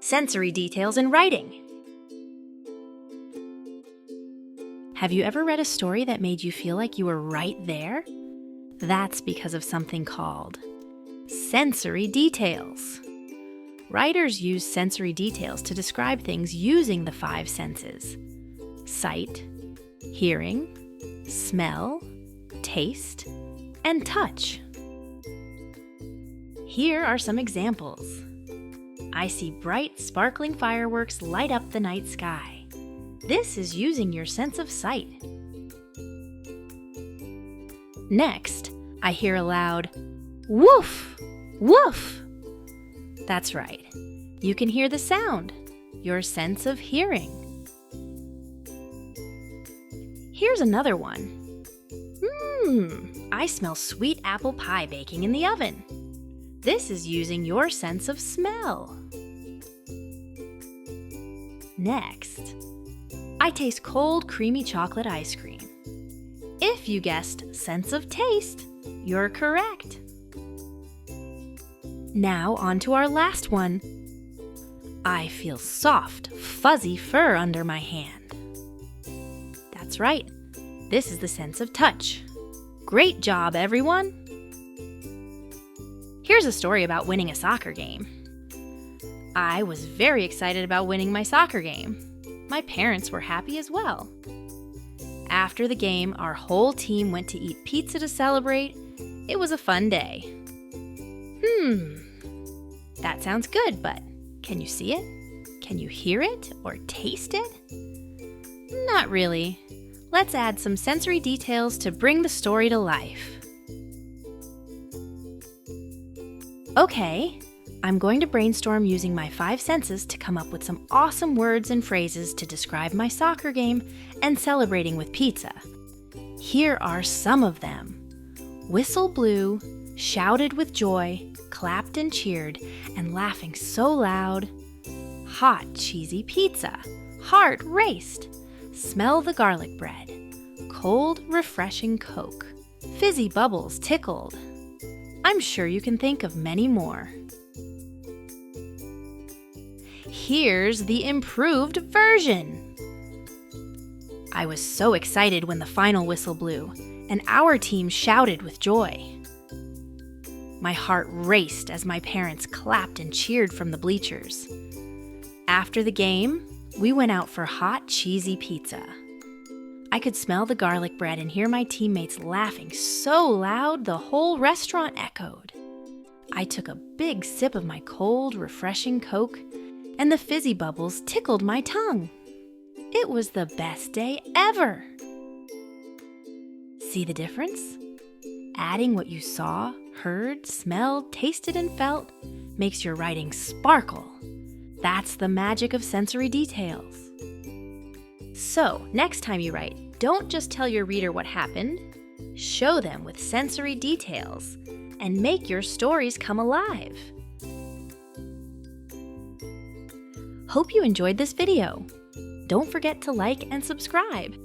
Sensory details in writing. Have you ever read a story that made you feel like you were right there? That's because of something called sensory details. Writers use sensory details to describe things using the 5 senses: sight, hearing, smell, taste, and touch. Here are some examples. I see bright, sparkling fireworks light up the night sky. This is using your sense of sight. Next, I hear a loud woof, woof. That's right. You can hear the sound, your sense of hearing. Here's another one. I smell sweet apple pie baking in the oven. This is using your sense of smell. Next, I taste cold, creamy chocolate ice cream. If you guessed sense of taste, you're correct. Now on to our last one. I feel soft, fuzzy fur under my hand. That's right. This is the sense of touch. Great job, everyone! Here's a story about winning a soccer game. I was very excited about winning my soccer game. My parents were happy as well. After the game, our whole team went to eat pizza to celebrate. It was a fun day. That sounds good, but can you see it? Can you hear it or taste it? Not really. Let's add some sensory details to bring the story to life. Okay, I'm going to brainstorm using my 5 senses to come up with some awesome words and phrases to describe my soccer game and celebrating with pizza. Here are some of them. Whistle blew, shouted with joy, clapped and cheered, and laughing so loud. Hot, cheesy pizza. Heart raced. Smell the garlic bread. Cold, refreshing Coke. Fizzy bubbles tickled. I'm sure you can think of many more. Here's the improved version. I was so excited when the final whistle blew, and our team shouted with joy. My heart raced as my parents clapped and cheered from the bleachers. After the game, we went out for hot, cheesy pizza. I could smell the garlic bread and hear my teammates laughing so loud the whole restaurant echoed. I took a big sip of my cold, refreshing Coke, and the fizzy bubbles tickled my tongue. It was the best day ever. See the difference? Adding what you saw, heard, smelled, tasted, and felt makes your writing sparkle. That's the magic of sensory details. So, next time you write, don't just tell your reader what happened. Show them with sensory details and make your stories come alive. Hope you enjoyed this video. Don't forget to like and subscribe.